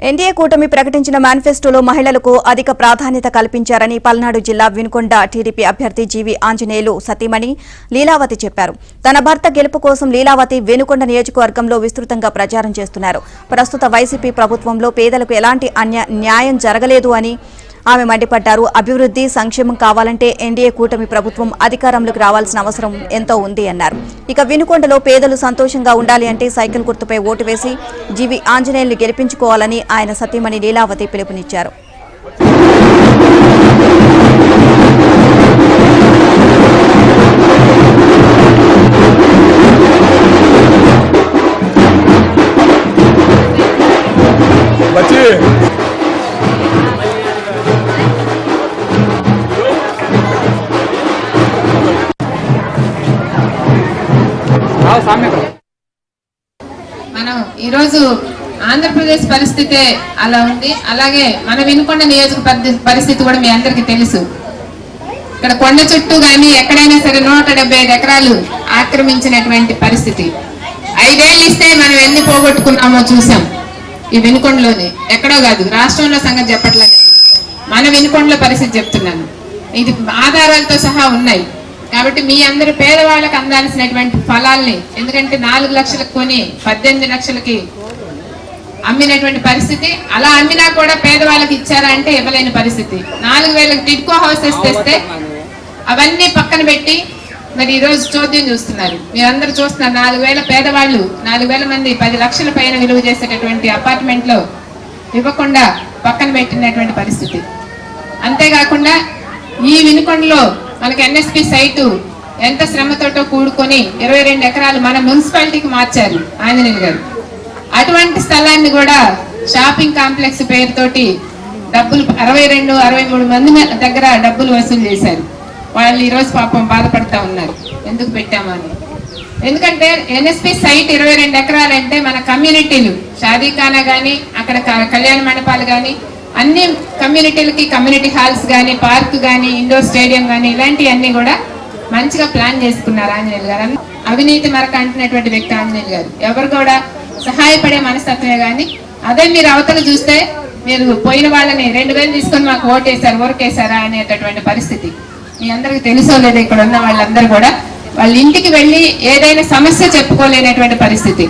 NDA కూటమి ప్రకటించిన మేనిఫెస్టోలో మహిళలకు అధిక ప్రాధాన్యత కల్పించారని పల్నాడు జిల్లా వినుకొండ టీడీపీ అభ్యర్థి జీవి ఆంజనేయులు సతీమణి లీలావతి చెప్పారు. తన భర్త గెలుపు కోసం లీలావతి వినుకొండ నియోజకవర్గంలో విస్తృతంగా ప్రచారం చేస్తున్నారు. ప్రస్తుత వైసీపీ ప్రభుత్వంలో పేదలకు ఎలాంటి న్యాయం జరగలేదు అని ఆమె మండిపడ్డారు. అభివృద్ధి సంక్షేమం కావాలంటే ఎన్డీఏ కూటమి ప్రభుత్వం అధికారంలోకి రావాల్సిన అవసరం ఎంతో ఉంది అన్నారు. ఇక వినుకొండలో పేదలు సంతోషంగా ఉండాలి అంటే సైకిల్ గుర్తుపై ఓటు వేసి జీవి ఆంజనేయుల్ని గెలిపించుకోవాలని ఆయన సతీమణి లీలావతి పిలుపునిచ్చారు. మనం ఈరోజు ఆంధ్రప్రదేశ్ పరిస్థితే అలా ఉంది. అలాగే మన వినుకొండ నియోజక పరిస్థితి కూడా మీ అందరికీ తెలుసు. ఇక్కడ కొండ చుట్టూ కానీ ఎక్కడైనా సరే 175 ఎకరాలు ఆక్రమించినటువంటి పరిస్థితి. 5 ఏళ్ళు ఇస్తే మనం ఎన్ని పోగొట్టుకున్నామో చూసాం. ఈ వినుకొండలోనే ఎక్కడో కాదు, రాష్ట్రంలో సంగతి చెప్పట్లేదు, మన వినుకొండలో పరిస్థితి చెప్తున్నాను. ఇది ఆధారాలతో సహా ఉన్నాయి. కాబట్టి మీ అందరూ పేదవాళ్ళకి అందాల్సినటువంటి ఫలాల్ని, ఎందుకంటే 4 లక్షలకు కొని 18 లక్షలకి అమ్మినటువంటి పరిస్థితి. అలా అమ్మినా కూడా పేదవాళ్ళకి ఇచ్చారా అంటే ఇవ్వలేని పరిస్థితి. 4000 టిడ్కో హౌసెస్ తెస్తే అవన్నీ పక్కన పెట్టి మరి ఈరోజు చోద్యం చూస్తున్నారు. మీరందరూ చూస్తున్నారు, 4000 పేదవాళ్ళు, 4000 మంది 10 లక్షల పైన విలువ చేసేటటువంటి అపార్ట్మెంట్ లో ఇవ్వకుండా పక్కన పెట్టినటువంటి పరిస్థితి. అంతేకాకుండా ఈ వినుకొండలో మనకి ఎన్ఎస్పి సైటు ఎంత శ్రమతోటో కూడుకొని 22 ఎకరాలు మన మున్సిపాలిటీకి మార్చారు ఆంజనేయులు గారు. అటువంటి స్థలాన్ని కూడా షాపింగ్ కాంప్లెక్స్ పేరుతోటి డబ్బులు 62-63 మంది దగ్గర డబ్బులు వసూలు చేశారు. వాళ్ళు ఈరోజు పాపం బాధపడతా ఉన్నారు, ఎందుకు పెట్టామని. ఎందుకంటే ఎన్ఎస్పి సైట్ 22 ఎకరాలు అంటే మన కమ్యూనిటీలు, షాదీఖానా కానీ, అక్కడ కళ్యాణ మండపాలు కానీ, అన్ని కమ్యూనిటీలకి కమ్యూనిటీ హాల్స్ కానీ, పార్క్ కానీ, ఇండోర్ స్టేడియం కానీ, ఇలాంటివన్నీ కూడా మంచిగా ప్లాన్ చేసుకున్నారు ఆంజనేయులు గారు. అవినీతి మరక అంటున్నటువంటి వ్యక్తి ఆంజనేయులు గారు. ఎవరు కూడా సహాయపడే మనస్తత్వమే కానీ, అదే మీరు అవతల చూస్తే మీరు పోయిన వాళ్ళని 2000 తీసుకొని మాకు ఓటేశారు, ఓరకేశారా అనేటటువంటి పరిస్థితి మీ అందరికి తెలుసో లేదో. ఇక్కడ ఉన్న వాళ్ళందరూ కూడా వాళ్ళ ఇంటికి వెళ్ళి ఏదైనా సమస్య చెప్పుకోలేనటువంటి పరిస్థితి.